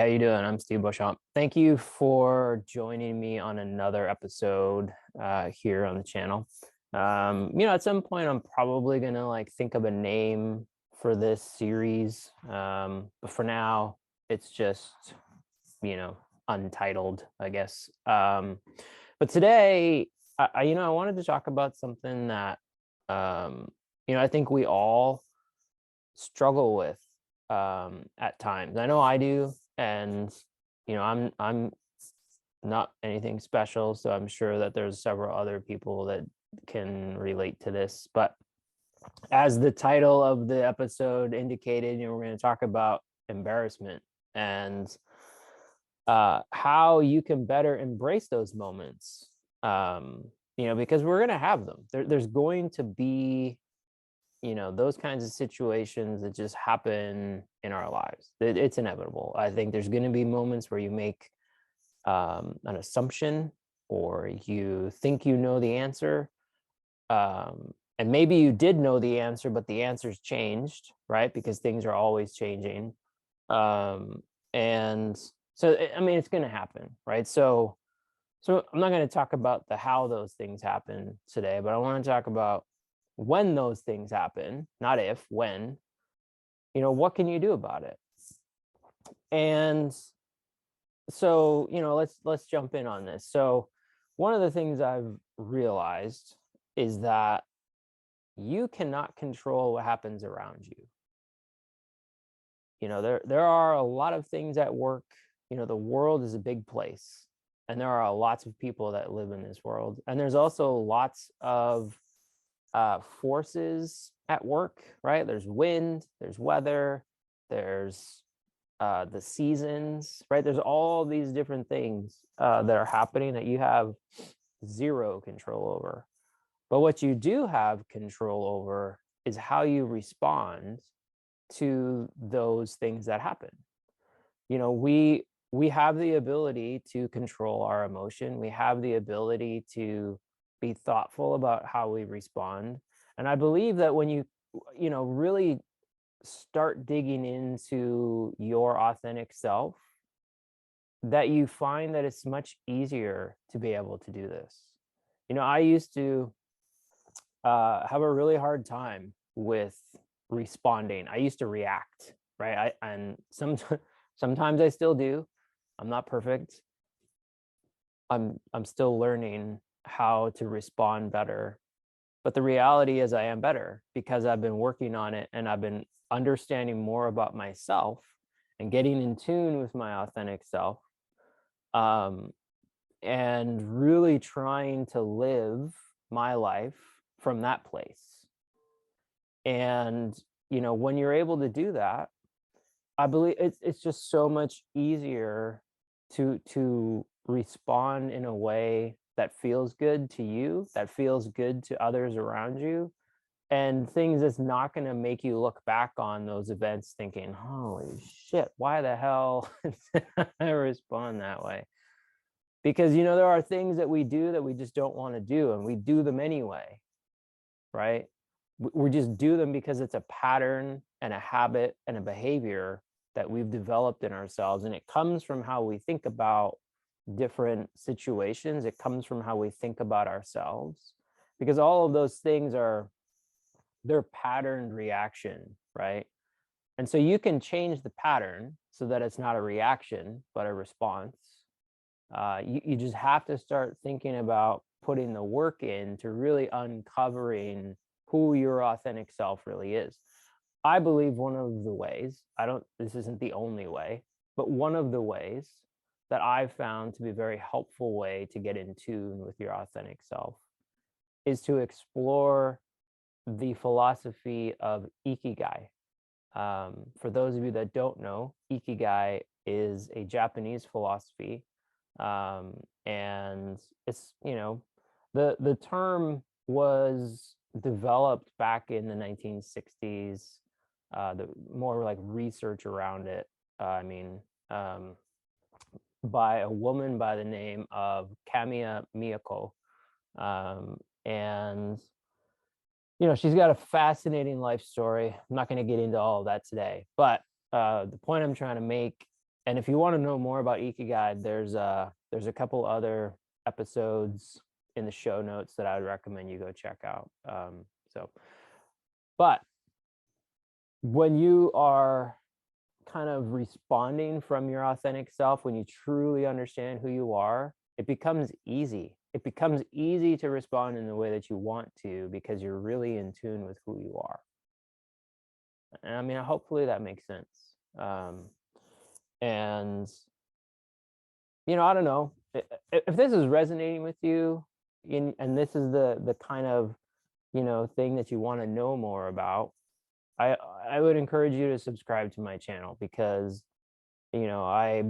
how you doing? I'm Steve Beauchamp. Thank you for joining me on another episode here on the channel. At some point I'm probably gonna think of a name for this series. But for now, it's just, untitled, I guess. But today, I wanted to talk about something that, I think we all struggle with at times. I know I do, and I'm not anything special, so I'm sure that there's several other people that can relate to this. But as the title of the episode indicated, we're going to talk about embarrassment and how you can better embrace those moments. Because we're going to have them. There's going to be those kinds of situations that just happen in our lives. It's inevitable. I think there's going to be moments where you make an assumption, or you think you know the answer, and maybe you did know the answer, but the answer's changed, right? Because things are always changing. And so I mean, it's going to happen, right? So I'm not going to talk about the how those things happen today, but I want to talk about when those things happen, not if, when. What can you do about it? And so, let's jump in on this. So one of the things I've realized is that you cannot control what happens around you. There are a lot of things at work. The world is a big place, and there are lots of people that live in this world. And there's also lots of forces at work, right? There's wind, there's weather, there's the seasons, right? There's all these different things that are happening that you have zero control over. But what you do have control over is how you respond to those things that happen. We have the ability to control our emotion. We have the ability to be thoughtful about how we respond. And I believe that when you really start digging into your authentic self, that you find that it's much easier to be able to do this. I used to have a really hard time with responding. I used to react, right? Sometimes I still do. I'm not perfect. I'm still learning how to respond better. But the reality is I am better because I've been working on it, and I've been understanding more about myself and getting in tune with my authentic self, and really trying to live my life from that place. And, when you're able to do that, I believe it's just so much easier to respond in a way that feels good to you, that feels good to others around you, and things that's not going to make you look back on those events thinking, holy shit, why the hell did I respond that way? Because, there are things that we do that we just don't want to do, and we do them anyway, right? We just do them because it's a pattern and a habit and a behavior that we've developed in ourselves. And it comes from how we think about different situations. It comes from how we think about ourselves, because all of those things they're patterned reaction, right? And so you can change the pattern so that it's not a reaction, but a response. You just have to start thinking about putting the work in to really uncovering who your authentic self really is. I believe one of the ways, this isn't the only way, but one of the ways that I've found to be a very helpful way to get in tune with your authentic self is to explore the philosophy of Ikigai. For those of you that don't know, Ikigai is a Japanese philosophy. And it's, the term was developed back in the 1960s. The more like research around it, by a woman by the name of Kamiya Miyako. And she's got a fascinating life story. I'm not going to get into all of that today, but the point I'm trying to make And if you want to know more about Ikigai, there's a couple other episodes in the show notes that I would recommend you go check out. But when you are kind of responding from your authentic self, when you truly understand who you are, it becomes easy. It becomes easy to respond in the way that you want to, because you're really in tune with who you are. And I mean, hopefully that makes sense. And I don't know if this is resonating with you, and this is the kind of thing that you want to know more about. I would encourage you to subscribe to my channel, because I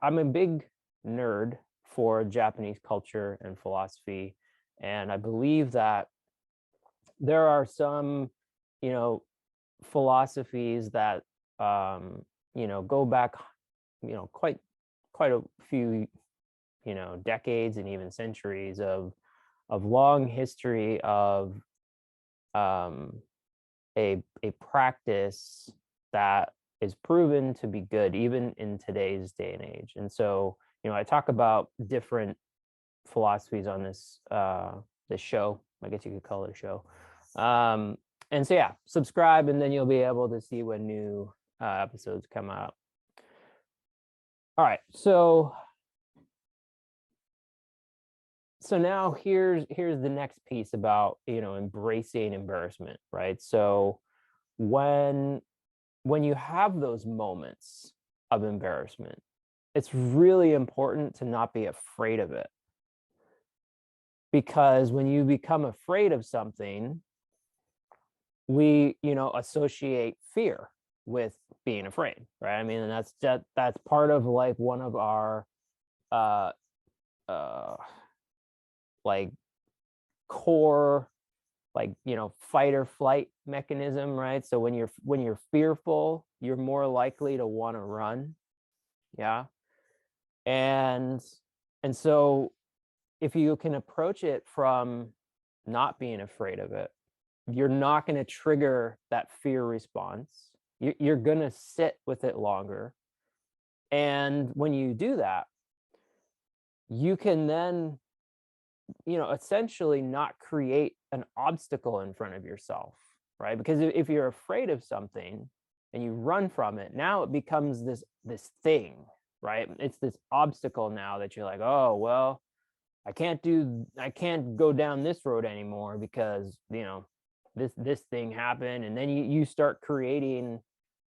I'm a big nerd for Japanese culture and philosophy, and I believe that there are some philosophies that go back quite a few decades and even centuries of long history of a practice that is proven to be good even in today's day and age. And so I talk about different philosophies on this show. I guess you could call it a show. And so yeah, subscribe, and then you'll be able to see when new episodes come out. All right, so now here's the next piece about embracing embarrassment, right? So when you have those moments of embarrassment, it's really important to not be afraid of it, because when you become afraid of something, we associate fear with being afraid, right? I mean, and that's part of like one of our like core, like fight or flight mechanism, right? So when you're fearful, you're more likely to want to run. Yeah. And so if you can approach it from not being afraid of it, you're not going to trigger that fear response. You're going to sit with it longer. And when you do that, you can then essentially not create an obstacle in front of yourself, right? Because if you're afraid of something and you run from it, now it becomes this thing, right? It's this obstacle now that you're like, oh well, I can't go down this road anymore because this thing happened. And then you start creating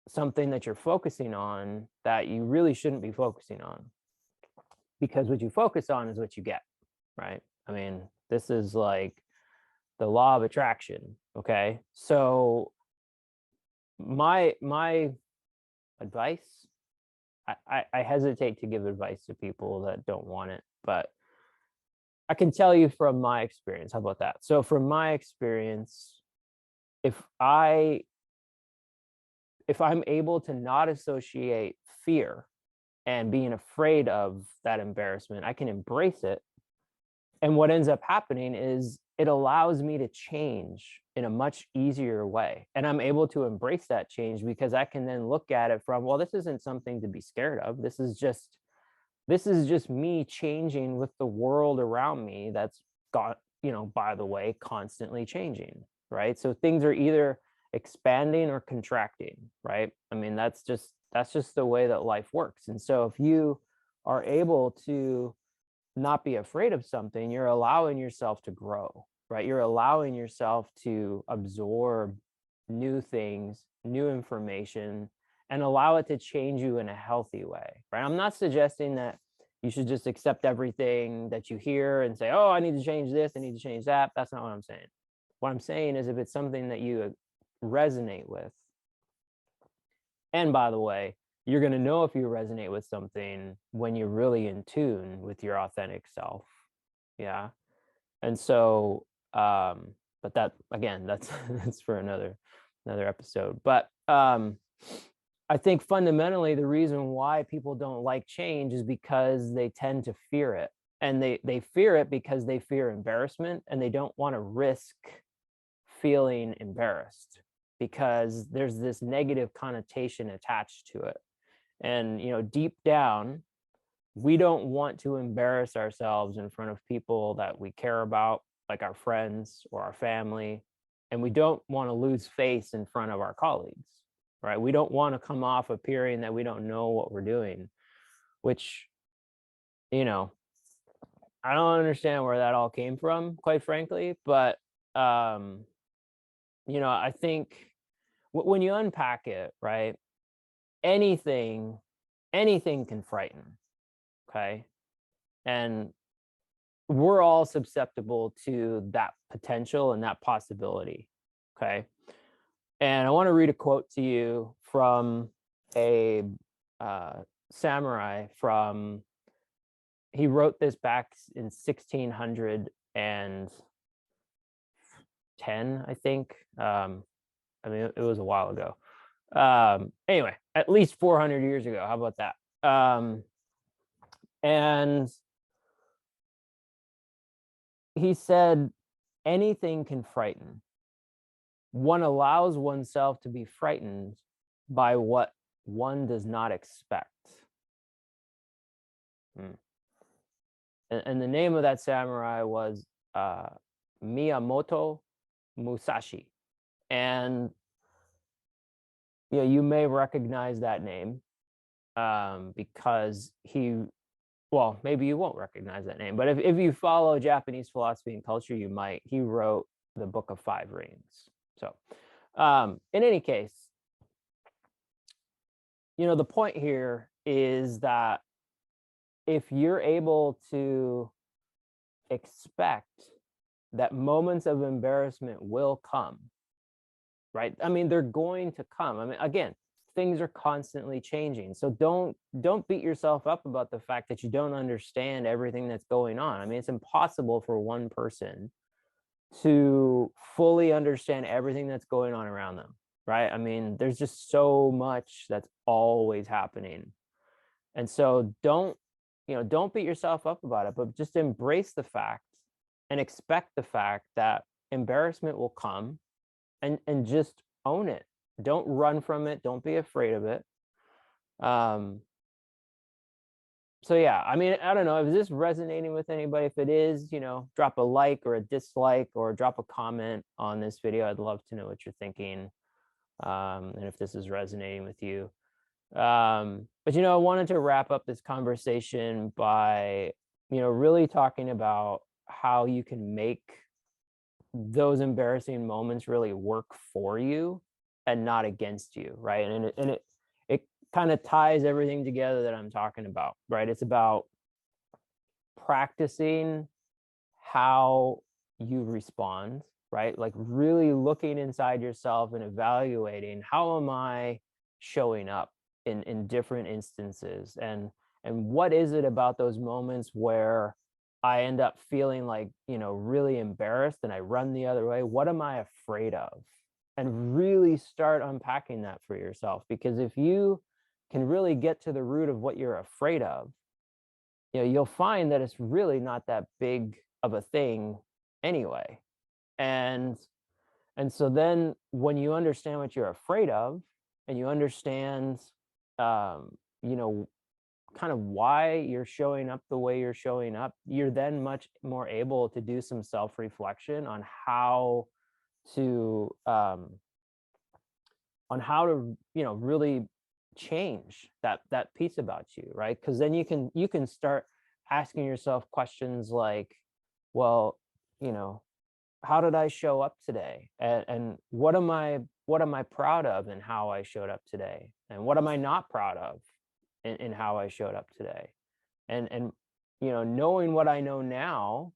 something that you're focusing on that you really shouldn't be focusing on, because what you focus on is what you get, right? I mean, this is like the law of attraction. Okay. So my advice, I hesitate to give advice to people that don't want it, but I can tell you from my experience. How about that? So from my experience, if I'm able to not associate fear and being afraid of that embarrassment, I can embrace it. And what ends up happening is it allows me to change in a much easier way. And I'm able to embrace that change because I can then look at it from, well, this isn't something to be scared of. This is just me changing with the world around me that's got, by the way, constantly changing, right? So things are either expanding or contracting, right? I mean, that's just the way that life works. And so if you are able to not be afraid of something, you're allowing yourself to grow, right? You're allowing yourself to absorb new things, new information, and allow it to change you in a healthy way, right? I'm not suggesting that you should just accept everything that you hear and say, oh, I need to change this, I need to change that. That's not what I'm saying. What I'm saying is, if it's something that you resonate with, and by the way, you're going to know if you resonate with something when you're really in tune with your authentic self. Yeah. And so, but that, again, that's for another episode. But I think fundamentally the reason why people don't like change is because they tend to fear it. And they fear it because they fear embarrassment, and they don't want to risk feeling embarrassed because there's this negative connotation attached to it. And, deep down, we don't want to embarrass ourselves in front of people that we care about, like our friends or our family. And we don't want to lose face in front of our colleagues, right? We don't want to come off appearing that we don't know what we're doing, which, you know, I don't understand where that all came from, quite frankly. But, um, I think when you unpack it, right, anything, anything can frighten. Okay. And we're all susceptible to that potential and that possibility. Okay. And I want to read a quote to you from a uh, samurai from, he wrote this back in 1610, I think. I mean, it was a while ago. Anyway, at least 400 years ago. How about that? And he said, anything can frighten. One allows oneself to be frightened by what one does not expect. And the name of that samurai was Miyamoto Musashi. And you may recognize that name because well, maybe you won't recognize that name, but if you follow Japanese philosophy and culture, you might. He wrote the Book of Five Rings. So in any case, the point here is that if you're able to expect that moments of embarrassment will come, right? I mean, they're going to come. I mean, again, things are constantly changing. So don't beat yourself up about the fact that you don't understand everything that's going on. I mean, it's impossible for one person to fully understand everything that's going on around them, right? I mean, there's just so much that's always happening. And so don't beat yourself up about it, but just embrace the fact and expect the fact that embarrassment will come, and just own it. Don't run from it. Don't be afraid of it. So yeah, I mean, I don't know, is this resonating with anybody? If it is, drop a like or a dislike or drop a comment on this video. I'd love to know what you're thinking, and if this is resonating with you. But I wanted to wrap up this conversation by really talking about how you can make those embarrassing moments really work for you and not against you, right? And it kind of ties everything together that I'm talking about, right? It's about practicing how you respond, right? Like really looking inside yourself and evaluating, how am I showing up in different instances, and what is it about those moments where I end up feeling like, really embarrassed and I run the other way? What am I afraid of? And really start unpacking that for yourself, because if you can really get to the root of what you're afraid of, you'll find that it's really not that big of a thing anyway. And so then when you understand what you're afraid of, and you understand you know kind of why you're showing up the way you're showing up, you're then much more able to do some self-reflection on how to really change that piece about you, right? Because then you can start asking yourself questions like, well, how did I show up today? And what am I proud of in how I showed up today? And what am I not proud of in how I showed up today? And knowing what I know now,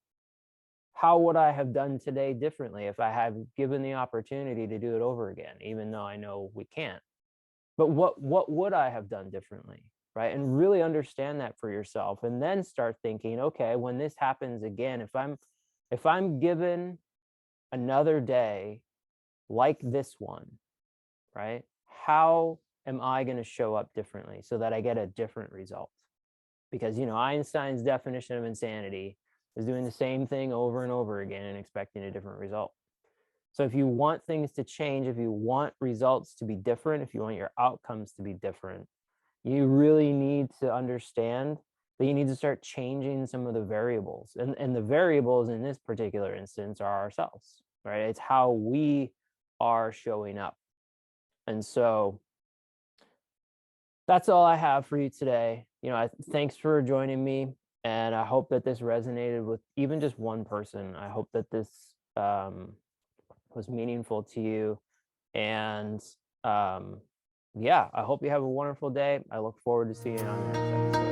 how would I have done today differently if I had given the opportunity to do it over again, even though I know we can't? But what would I have done differently, right? And really understand that for yourself, and then start thinking, okay, when this happens again, if I'm given another day like this one, right? How am I going to show up differently so that I get a different result? Because Einstein's definition of insanity is doing the same thing over and over again and expecting a different result. So if you want things to change, if you want results to be different, if you want your outcomes to be different, You really need to understand that you need to start changing some of the variables. And the variables in this particular instance are ourselves, right? It's how we are showing up. And so that's all I have for you today. Thanks for joining me. And I hope that this resonated with even just one person. I hope that this was meaningful to you. And yeah, I hope you have a wonderful day. I look forward to seeing you on the next episode.